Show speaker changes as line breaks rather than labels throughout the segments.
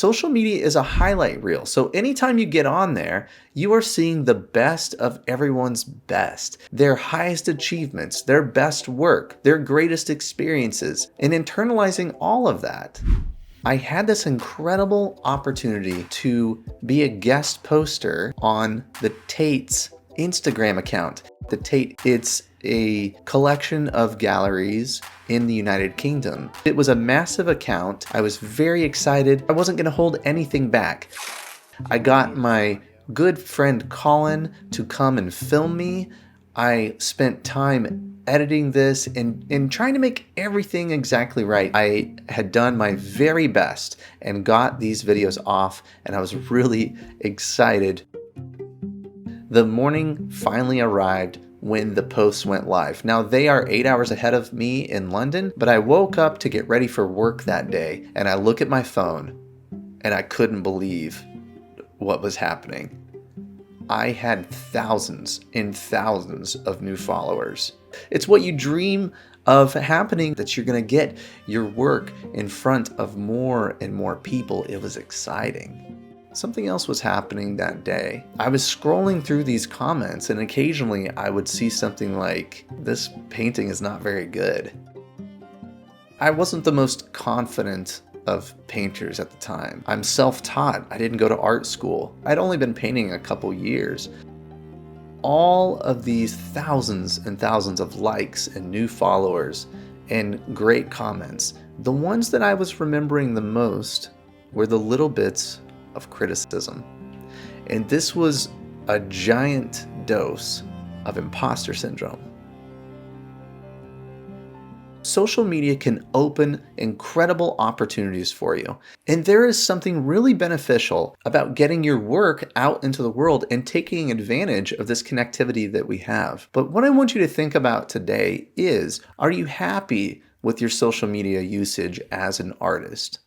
social media is a highlight reel. So anytime you get on there, you are seeing the best of everyone's best, their highest achievements, their best work, their greatest experiences, and internalizing all of that. I had this incredible opportunity to be a guest poster on the Tate's Instagram account. The Tate, it's a collection of galleries in the United Kingdom. It was a massive account. I was very excited. I wasn't going to hold anything back. I got my good friend Colin to come and film me. I spent time editing this and trying to make everything exactly right. I had done my very best and got these videos off, and I was really excited. The morning finally arrived when the posts went live. Now, they are 8 hours ahead of me in London, but I woke up to get ready for work that day, and I look at my phone and I couldn't believe what was happening. I had thousands and thousands of new followers. It's what you dream of happening, that you're going to get your work in front of more and more people. It was exciting. Something else was happening that day. I was scrolling through these comments, and occasionally I would see something like, "This painting is not very good." I wasn't the most confident of painters at the time. I'm self-taught. I didn't go to art school. I'd only been painting a couple years. All of these thousands and thousands of likes and new followers and great comments, the ones that I was remembering the most were the little bits of criticism. And this was a giant dose of imposter syndrome. Social media can open incredible opportunities for you. And there is something really beneficial about getting your work out into the world and taking advantage of this connectivity that we have. But what I want you to think about today is, are you happy with your social media usage as an artist?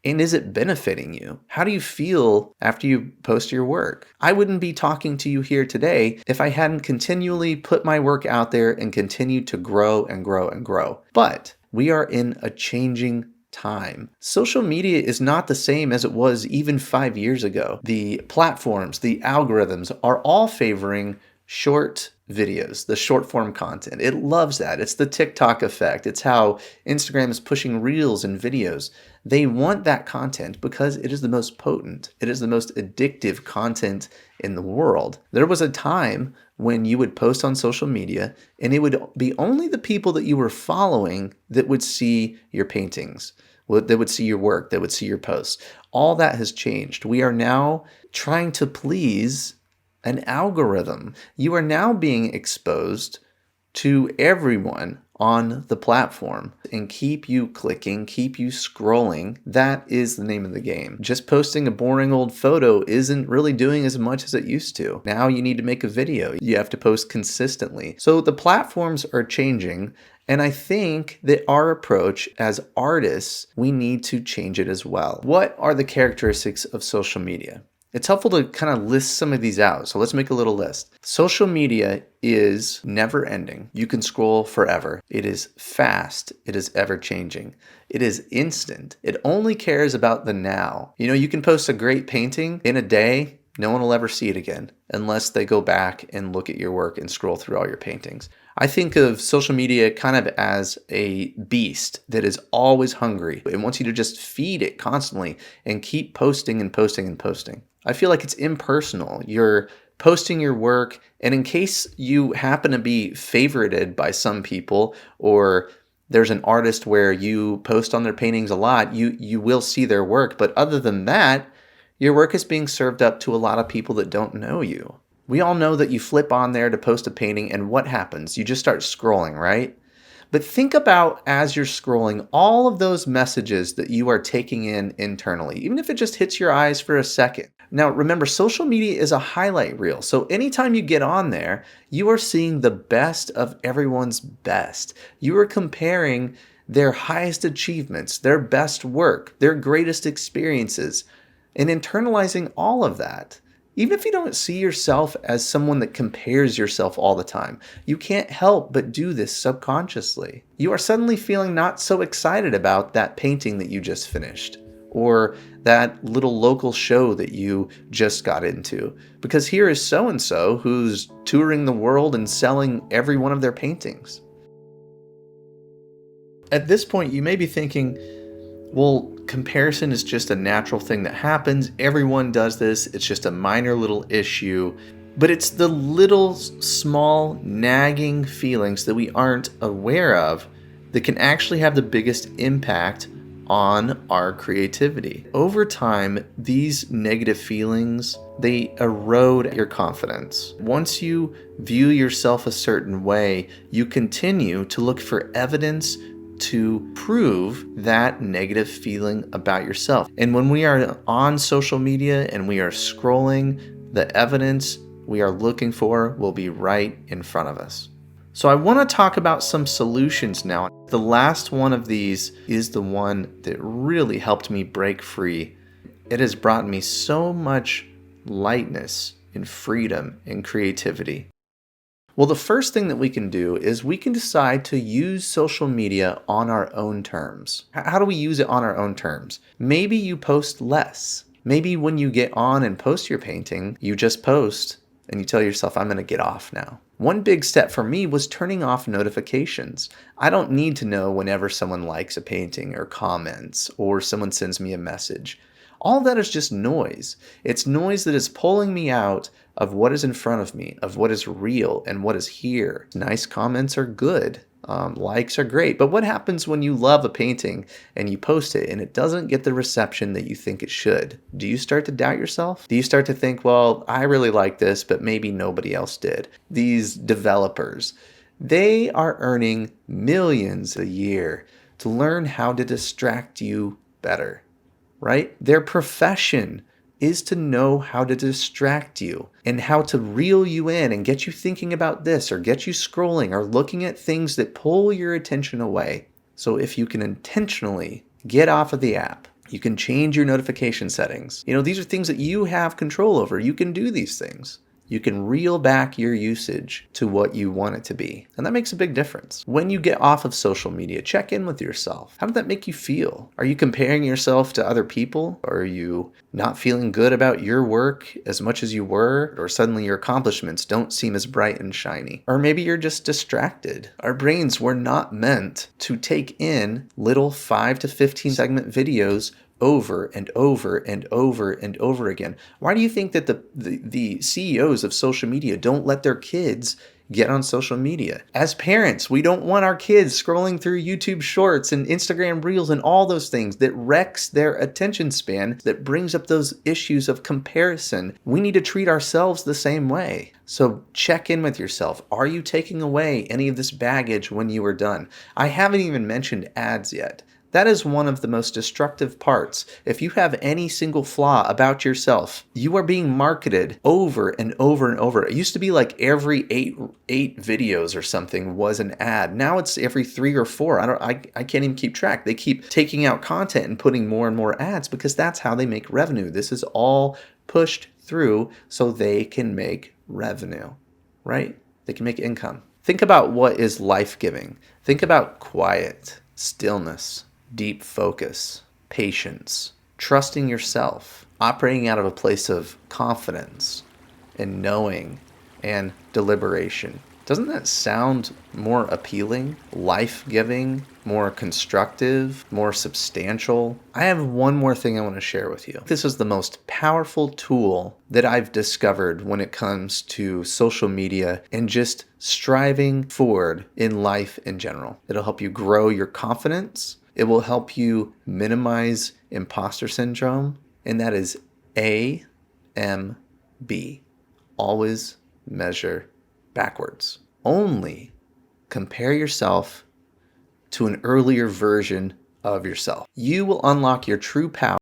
And is it benefiting you? How do you feel after you post your work? I wouldn't be talking to you here today if I hadn't continually put my work out there and continued to grow and grow and grow. But we are in a changing time. Social media is not the same as it was even 5 years ago. The platforms, the algorithms are all favoring short videos, the short form content. It loves that. It's the TikTok effect. It's how Instagram is pushing reels and videos. They want that content because it is the most potent. It is the most addictive content in the world. There was a time when you would post on social media and it would be only the people that you were following that would see your paintings, that would see your work, that would see your posts. All that has changed. We are now trying to please an algorithm. You are now being exposed to everyone on the platform and keep you clicking, keep you scrolling. That is the name of the game. Just posting a boring old photo isn't really doing as much as it used to. Now you need to make a video. You have to post consistently. So the platforms are changing, and I think that our approach as artists, we need to change it as well. What are the characteristics of social media? It's helpful to kind of list some of these out. So let's make a little list. Social media is never ending. You can scroll forever. It is fast. It is ever changing. It is instant. It only cares about the now. You know, you can post a great painting in a day. No one will ever see it again unless they go back and look at your work and scroll through all your paintings. I think of social media kind of as a beast that is always hungry. It wants you to just feed it constantly and keep posting and posting and posting. I feel like it's impersonal. You're posting your work, and in case you happen to be favorited by some people, or there's an artist where you post on their paintings a lot, you will see their work. But other than that, your work is being served up to a lot of people that don't know you. We all know that you flip on there to post a painting, and what happens? You just start scrolling, right? But think about, as you're scrolling, all of those messages that you are taking in internally, even if it just hits your eyes for a second. Now, remember, social media is a highlight reel. So anytime you get on there, you are seeing the best of everyone's best. You are comparing their highest achievements, their best work, their greatest experiences, and internalizing all of that. Even if you don't see yourself as someone that compares yourself all the time, you can't help but do this subconsciously. You are suddenly feeling not so excited about that painting that you just finished, or that little local show that you just got into. Because here is so-and-so who's touring the world and selling every one of their paintings. At this point, you may be thinking, well, comparison is just a natural thing that happens. Everyone does this. It's just a minor little issue. But it's the little small nagging feelings that we aren't aware of that can actually have the biggest impact on our creativity. Over time, these negative feelings, they erode your confidence. Once you view yourself a certain way, you continue to look for evidence to prove that negative feeling about yourself. And when we are on social media and we are scrolling, the evidence we are looking for will be right in front of us. So I want to talk about some solutions now. The last one of these is the one that really helped me break free. It has brought me so much lightness and freedom and creativity. Well, the first thing that we can do is we can decide to use social media on our own terms. How do we use it on our own terms? Maybe you post less. Maybe when you get on and post your painting, you just post and you tell yourself, I'm going to get off now. One big step for me was turning off notifications. I don't need to know whenever someone likes a painting or comments or someone sends me a message. All that is just noise. It's noise that is pulling me out of what is in front of me, of what is real and what is here. Nice comments are good. Likes are great. But what happens when you love a painting and you post it and it doesn't get the reception that you think it should? Do you start to doubt yourself? Do you start to think, well, I really like this, but maybe nobody else did? These developers, they are earning millions a year to learn how to distract you better, right? Their profession is to know how to distract you and how to reel you in and get you thinking about this or get you scrolling or looking at things that pull your attention away. So if you can intentionally get off of the app, you can change your notification settings. These are things that you have control over. You can do these things. You can reel back your usage to what you want it to be. And that makes a big difference. When you get off of social media, check in with yourself. How did that make you feel? Are you comparing yourself to other people? Are you not feeling good about your work as much as you were? Or suddenly your accomplishments don't seem as bright and shiny? Or maybe you're just distracted. Our brains were not meant to take in little 5 to 15 segment videos over and over and over and over again. Why do you think that the CEOs of social media don't let their kids get on social media? As parents, we don't want our kids scrolling through YouTube Shorts and Instagram Reels and all those things that wrecks their attention span, that brings up those issues of comparison. We need to treat ourselves the same way. So check in with yourself. Are you taking away any of this baggage when you are done? I haven't even mentioned ads yet. That is one of the most destructive parts. If you have any single flaw about yourself, you are being marketed over and over and over. It used to be like every eight videos or something was an ad. Now it's every 3 or 4. I can't even keep track. They keep taking out content and putting more and more ads because that's how they make revenue. This is all pushed through so they can make revenue, right? They can make income. Think about what is life-giving. Think about quiet, stillness, deep focus, patience, trusting yourself, operating out of a place of confidence and knowing and deliberation. Doesn't that sound more appealing, life-giving, more constructive, more substantial? I have one more thing I want to share with you. This is the most powerful tool that I've discovered when it comes to social media and just striving forward in life in general. It'll help you grow your confidence. It will help you minimize imposter syndrome, and that is AMB. Always measure backwards. Only compare yourself to an earlier version of yourself. You will unlock your true power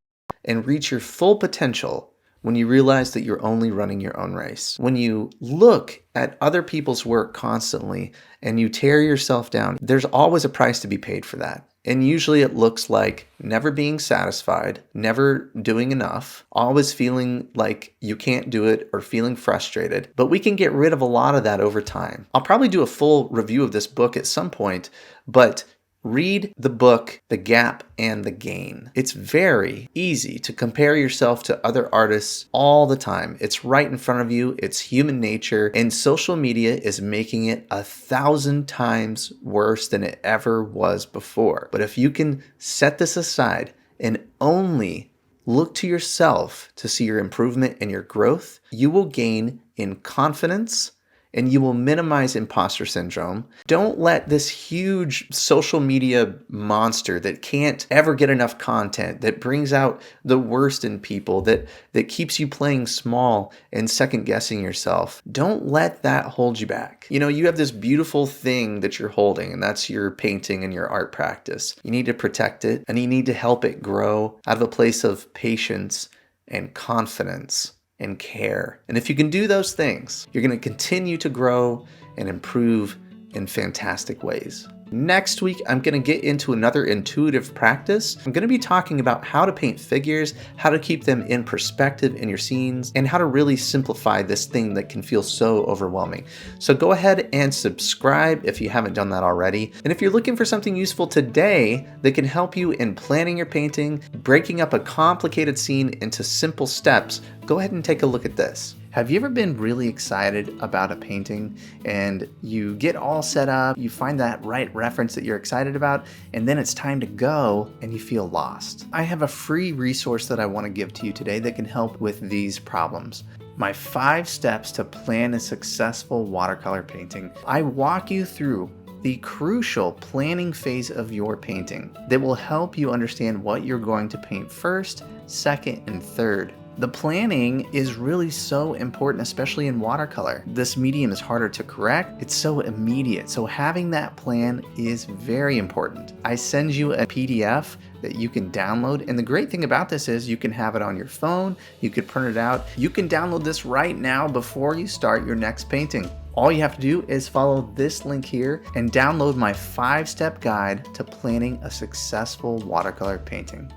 and reach your full potential when you realize that you're only running your own race. When you look at other people's work constantly and you tear yourself down, there's always a price to be paid for that. And usually it looks like never being satisfied, never doing enough, always feeling like you can't do it or feeling frustrated. But we can get rid of a lot of that over time. I'll probably do a full review of this book at some point, but Read the book, The Gap and the Gain. It's very easy to compare yourself to other artists all the time. It's right in front of you. It's human nature, and social media is making it 1,000 times worse than it ever was before. But if you can set this aside and only look to yourself to see your improvement and your growth, you will gain in confidence and you will minimize imposter syndrome. Don't let this huge social media monster that can't ever get enough content, that brings out the worst in people, that keeps you playing small and second guessing yourself. Don't let that hold you back. You know, you have this beautiful thing that you're holding, and that's your painting and your art practice. You need to protect it, and you need to help it grow out of a place of patience and confidence and care. And if you can do those things, you're going to continue to grow and improve in fantastic ways. Next week, I'm going to get into another intuitive practice. I'm going to be talking about how to paint figures, how to keep them in perspective in your scenes, and how to really simplify this thing that can feel so overwhelming. So go ahead and subscribe if you haven't done that already. And if you're looking for something useful today that can help you in planning your painting, breaking up a complicated scene into simple steps, go ahead and take a look at this. Have you ever been really excited about a painting and you get all set up, you find that right reference that you're excited about, and then it's time to go and you feel lost? I have a free resource that I want to give to you today that can help with these problems. My 5 steps to plan a successful watercolor painting. I walk you through the crucial planning phase of your painting that will help you understand what you're going to paint first, second, and third. The planning is really so important, especially in watercolor. This medium is harder to correct. It's so immediate. So having that plan is very important. I send you a PDF that you can download. And the great thing about this is you can have it on your phone. You could print it out. You can download this right now before you start your next painting. All you have to do is follow this link here and download my 5-step guide to planning a successful watercolor painting.